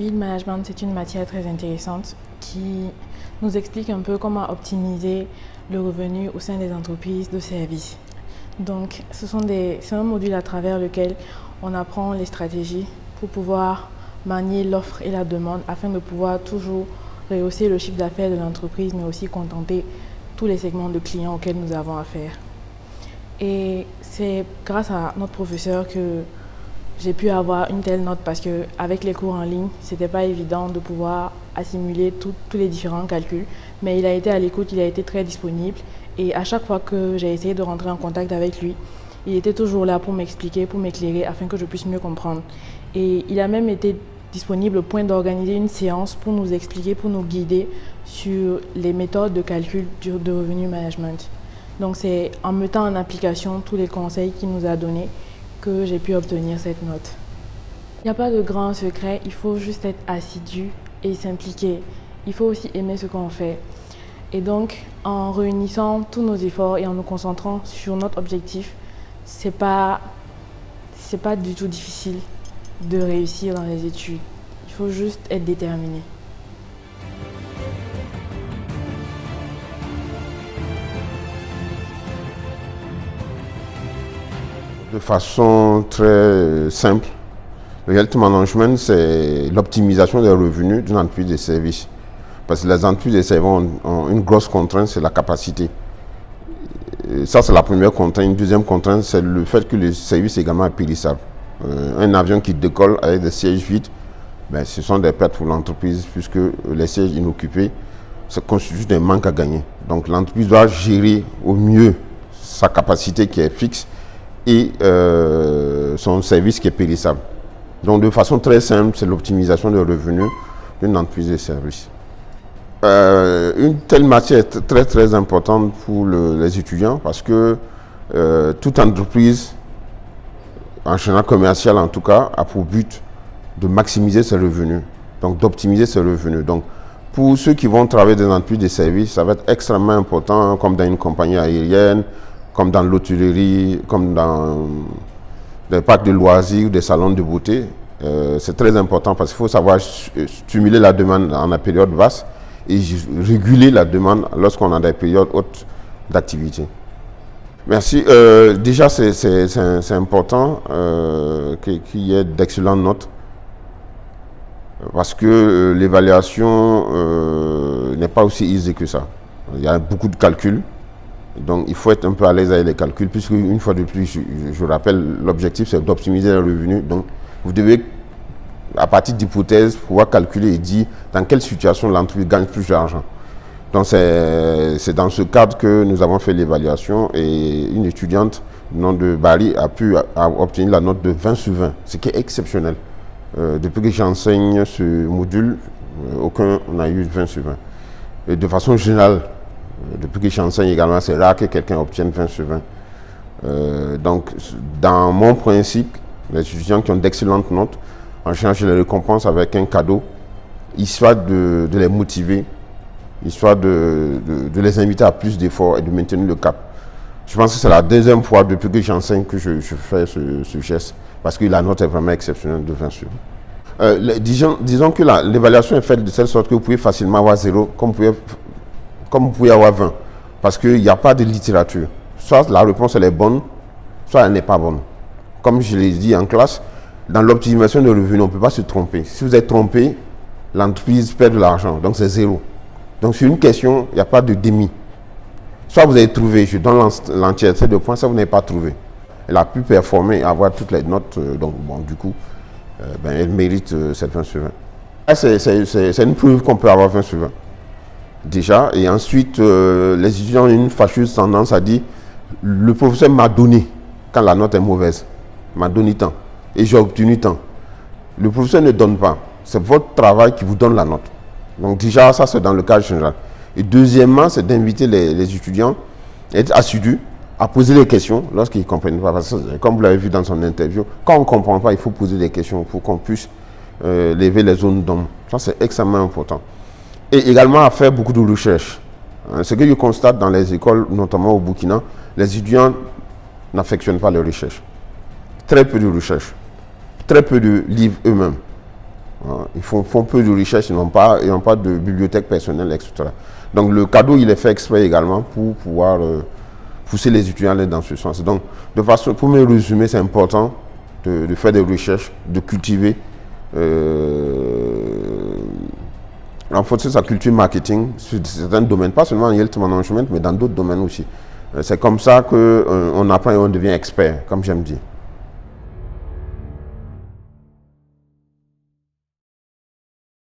Le management, c'est une matière très intéressante qui nous explique un peu comment optimiser le revenu au sein des entreprises de services. Donc, c'est un module à travers lequel on apprend les stratégies pour pouvoir manier l'offre et la demande afin de pouvoir toujours rehausser le chiffre d'affaires de l'entreprise, mais aussi contenter tous les segments de clients auxquels nous avons affaire. Et c'est grâce à notre professeur que j'ai pu avoir une telle note parce qu'avec les cours en ligne, c'était pas évident de pouvoir assimiler tous les différents calculs. Mais il a été à l'écoute, il a été très disponible. Et à chaque fois que j'ai essayé de rentrer en contact avec lui, il était toujours là pour m'expliquer, pour m'éclairer afin que je puisse mieux comprendre. Et il a même été disponible au point d'organiser une séance pour nous expliquer, pour nous guider sur les méthodes de calcul de revenu management. Donc c'est en mettant en application tous les conseils qu'il nous a donnés que j'ai pu obtenir cette note. Il n'y a pas de grand secret, il faut juste être assidu et s'impliquer. Il faut aussi aimer ce qu'on fait. Et donc, en réunissant tous nos efforts et en nous concentrant sur notre objectif, c'est pas du tout difficile de réussir dans les études. Il faut juste être déterminé. De façon très simple, le health management, c'est l'optimisation des revenus d'une entreprise de services. Parce que les entreprises de services ont une grosse contrainte, c'est la capacité. Et ça, c'est la première contrainte. Une deuxième contrainte, c'est le fait que le service est également périssable. Un avion qui décolle avec des sièges vides, ce sont des pertes pour l'entreprise puisque les sièges inoccupés, ça constitue des manques à gagner. Donc l'entreprise doit gérer au mieux sa capacité qui est fixe et son service qui est périssable. Donc de façon très simple, c'est l'optimisation des revenus d'une entreprise de services. Une telle matière est très très importante pour les étudiants parce que toute entreprise, en général commerciale en tout cas, a pour but de maximiser ses revenus, donc d'optimiser ses revenus. Donc pour ceux qui vont travailler dans une entreprise de services, ça va être extrêmement important, comme dans une compagnie aérienne, comme dans l'hôtellerie, comme dans des parcs de loisirs, des salons de beauté. C'est très important parce qu'il faut savoir stimuler la demande en la période basse et réguler la demande lorsqu'on a des périodes hautes d'activité. Merci. Déjà, c'est important qu'il y ait d'excellentes notes parce que l'évaluation n'est pas aussi aisée que ça. Il y a beaucoup de calculs. Donc, il faut être un peu à l'aise avec les calculs, puisque une fois de plus, je rappelle, l'objectif, c'est d'optimiser les revenus. Donc, vous devez, à partir d'hypothèses, pouvoir calculer et dire dans quelle situation l'entreprise gagne plus d'argent. Donc, c'est dans ce cadre que nous avons fait l'évaluation et une étudiante du nom de Bali a pu obtenir la note de 20 sur 20, ce qui est exceptionnel. Depuis que j'enseigne ce module, aucun n'a eu 20 sur 20. Et de façon générale, depuis que j'enseigne également, c'est rare que quelqu'un obtienne 20 sur 20. Donc, dans mon principe, les étudiants qui ont d'excellentes notes, en général, je les récompense avec un cadeau, histoire de les motiver, histoire de les inviter à plus d'efforts et de maintenir le cap. Je pense que c'est la deuxième fois depuis que j'enseigne que je fais ce geste, parce que la note est vraiment exceptionnelle de 20 sur 20. Disons que l'évaluation est faite de telle sorte que vous pouvez facilement avoir 0, comme vous pouvez avoir 20, parce qu'il n'y a pas de littérature. Soit la réponse elle est bonne, soit elle n'est pas bonne. Comme je l'ai dit en classe, dans l'optimisation de revenus, on ne peut pas se tromper. Si vous êtes trompé, l'entreprise perd de l'argent, donc c'est 0. Donc sur une question, il n'y a pas de demi. Soit vous avez trouvé, je donne l'entièreté de points, soit vous n'avez pas trouvé. Elle a pu performer et avoir toutes les notes, donc bon, du coup, elle mérite cette 20 sur 20. C'est une preuve qu'on peut avoir 20 sur 20. Déjà, et ensuite, les étudiants ont une fâcheuse tendance à dire le professeur m'a donné quand la note est mauvaise, m'a donné tant et j'ai obtenu tant. Le professeur ne donne pas, c'est votre travail qui vous donne la note. Donc, déjà, ça c'est dans le cadre général. Et deuxièmement, c'est d'inviter les étudiants à être assidus, à poser des questions lorsqu'ils ne comprennent pas. Parce que, comme vous l'avez vu dans son interview, quand on ne comprend pas, il faut poser des questions pour qu'on puisse lever les zones d'ombre. Ça, c'est extrêmement important. Et également à faire beaucoup de recherches. Ce que je constate dans les écoles, notamment au Burkina, les étudiants n'affectionnent pas les recherches. Très peu de recherches, très peu de livres eux-mêmes. Ils font peu de recherche, ils n'ont pas de bibliothèque personnelle, etc. Donc le cadeau, il est fait exprès également pour pouvoir pousser les étudiants à aller dans ce sens. Donc, de façon, pour me résumer, c'est important de faire des recherches, de cultiver, renforcer sa culture marketing sur certains domaines, pas seulement en health management, mais dans d'autres domaines aussi. C'est comme ça qu'on apprend et on devient expert, comme j'aime dire.